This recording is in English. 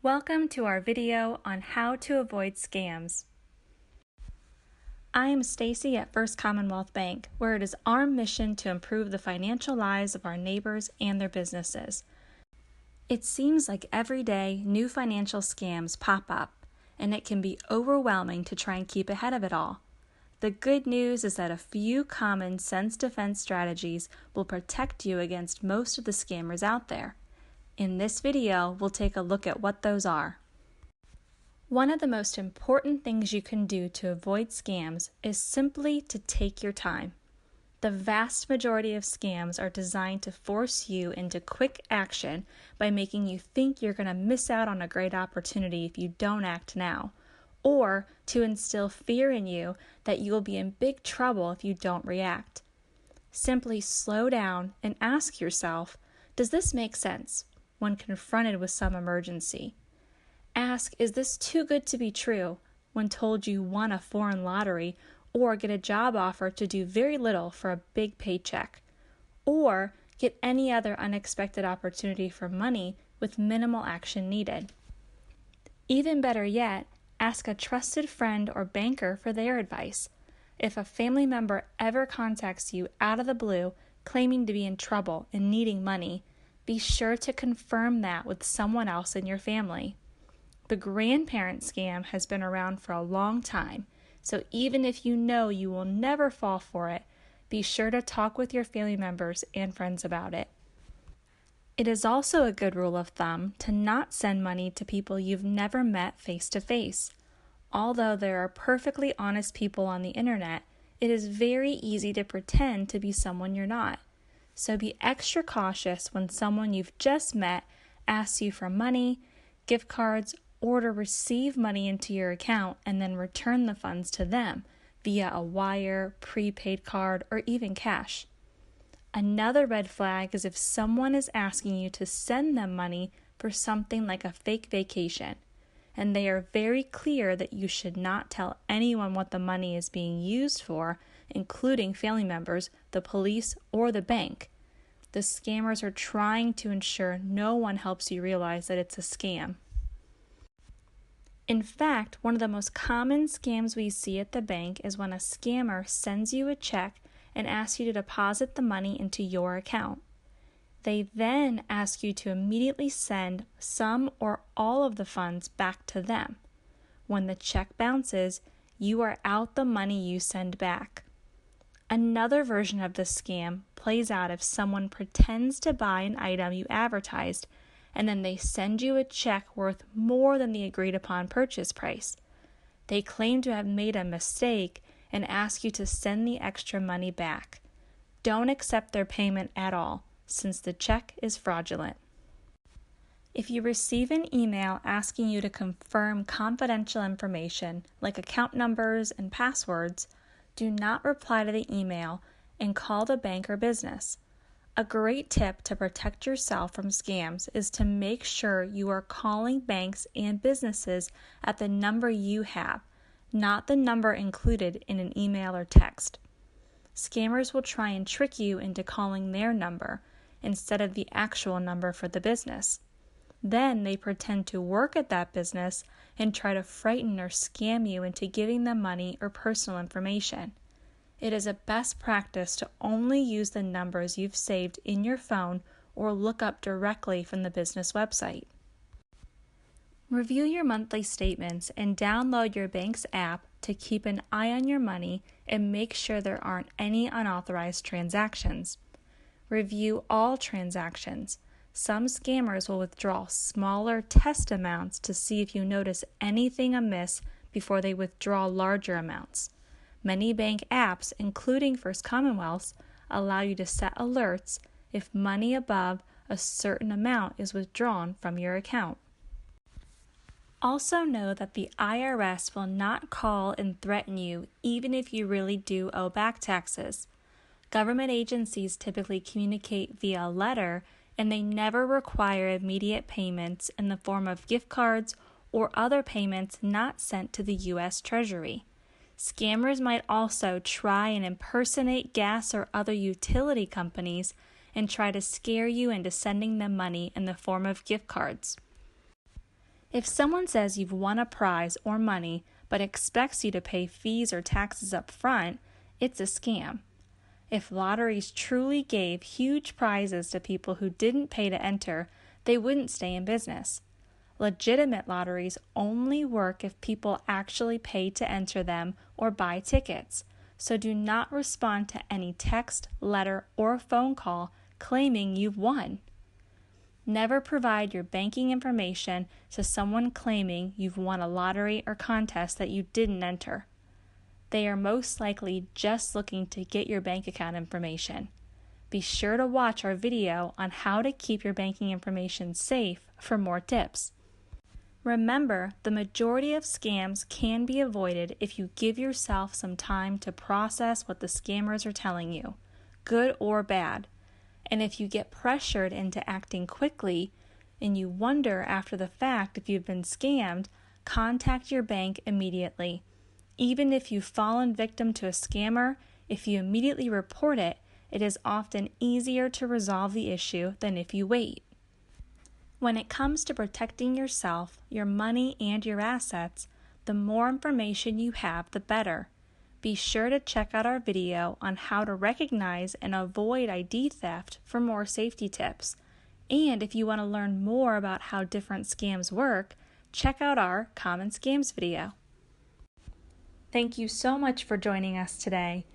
Welcome to our video on how to avoid scams. I am Stacy at First Commonwealth Bank, where it is our mission to improve the financial lives of our neighbors and their businesses. It seems like every day new financial scams pop up, and it can be overwhelming to try and keep ahead of it all. The good news is that a few common sense defense strategies will protect you against most of the scammers out there. In this video, we'll take a look at what those are. One of the most important things you can do to avoid scams is simply to take your time. The vast majority of scams are designed to force you into quick action by making you think you're going to miss out on a great opportunity if you don't act now, or to instill fear in you that you will be in big trouble if you don't react. Simply slow down and ask yourself, does this make sense when confronted with some emergency? Ask, is this too good to be true when told you won a foreign lottery or get a job offer to do very little for a big paycheck, or get any other unexpected opportunity for money with minimal action needed? Even better yet, ask a trusted friend or banker for their advice. If a family member ever contacts you out of the blue claiming to be in trouble and needing money, be sure to confirm that with someone else in your family. The grandparent scam has been around for a long time, so even if you know you will never fall for it, be sure to talk with your family members and friends about it. It is also a good rule of thumb to not send money to people you've never met face to face. Although there are perfectly honest people on the internet, it is very easy to pretend to be someone you're not. So be extra cautious when someone you've just met asks you for money, gift cards, or to receive money into your account and then return the funds to them via a wire, prepaid card, or even cash. Another red flag is if someone is asking you to send them money for something like a fake vacation, and they are very clear that you should not tell anyone what the money is being used for, including family members, the police, or the bank. The scammers are trying to ensure no one helps you realize that it's a scam. In fact, one of the most common scams we see at the bank is when a scammer sends you a check and asks you to deposit the money into your account. They then ask you to immediately send some or all of the funds back to them. When the check bounces, you are out the money you send back. Another version of this scam plays out if someone pretends to buy an item you advertised and then they send you a check worth more than the agreed upon purchase price. They claim to have made a mistake and ask you to send the extra money back. Don't accept their payment at all, since the check is fraudulent. If you receive an email asking you to confirm confidential information like account numbers and passwords, do not reply to the email and call the bank or business. A great tip to protect yourself from scams is to make sure you are calling banks and businesses at the number you have, not the number included in an email or text. Scammers will try and trick you into calling their number instead of the actual number for the business. Then they pretend to work at that business and try to frighten or scam you into giving them money or personal information. It is a best practice to only use the numbers you've saved in your phone or look up directly from the business website. Review your monthly statements and download your bank's app to keep an eye on your money and make sure there aren't any unauthorized transactions. Review all transactions. Some scammers will withdraw smaller test amounts to see if you notice anything amiss before they withdraw larger amounts. Many bank apps, including First Commonwealth's, allow you to set alerts if money above a certain amount is withdrawn from your account. Also know that the IRS will not call and threaten you even if you really do owe back taxes. Government agencies typically communicate via letter, and they never require immediate payments in the form of gift cards or other payments not sent to the U.S. Treasury. Scammers might also try and impersonate gas or other utility companies and try to scare you into sending them money in the form of gift cards. If someone says you've won a prize or money but expects you to pay fees or taxes up front, it's a scam. If lotteries truly gave huge prizes to people who didn't pay to enter, they wouldn't stay in business. Legitimate lotteries only work if people actually pay to enter them or buy tickets, so do not respond to any text, letter, or phone call claiming you've won. Never provide your banking information to someone claiming you've won a lottery or contest that you didn't enter. They are most likely just looking to get your bank account information. Be sure to watch our video on how to keep your banking information safe for more tips. Remember, the majority of scams can be avoided if you give yourself some time to process what the scammers are telling you, good or bad. And if you get pressured into acting quickly and you wonder after the fact if you've been scammed, contact your bank immediately. Even if you've fallen victim to a scammer, if you immediately report it, it is often easier to resolve the issue than if you wait. When it comes to protecting yourself, your money, and your assets, the more information you have, the better. Be sure to check out our video on how to recognize and avoid ID theft for more safety tips. And if you want to learn more about how different scams work, check out our Common Scams video. Thank you so much for joining us today.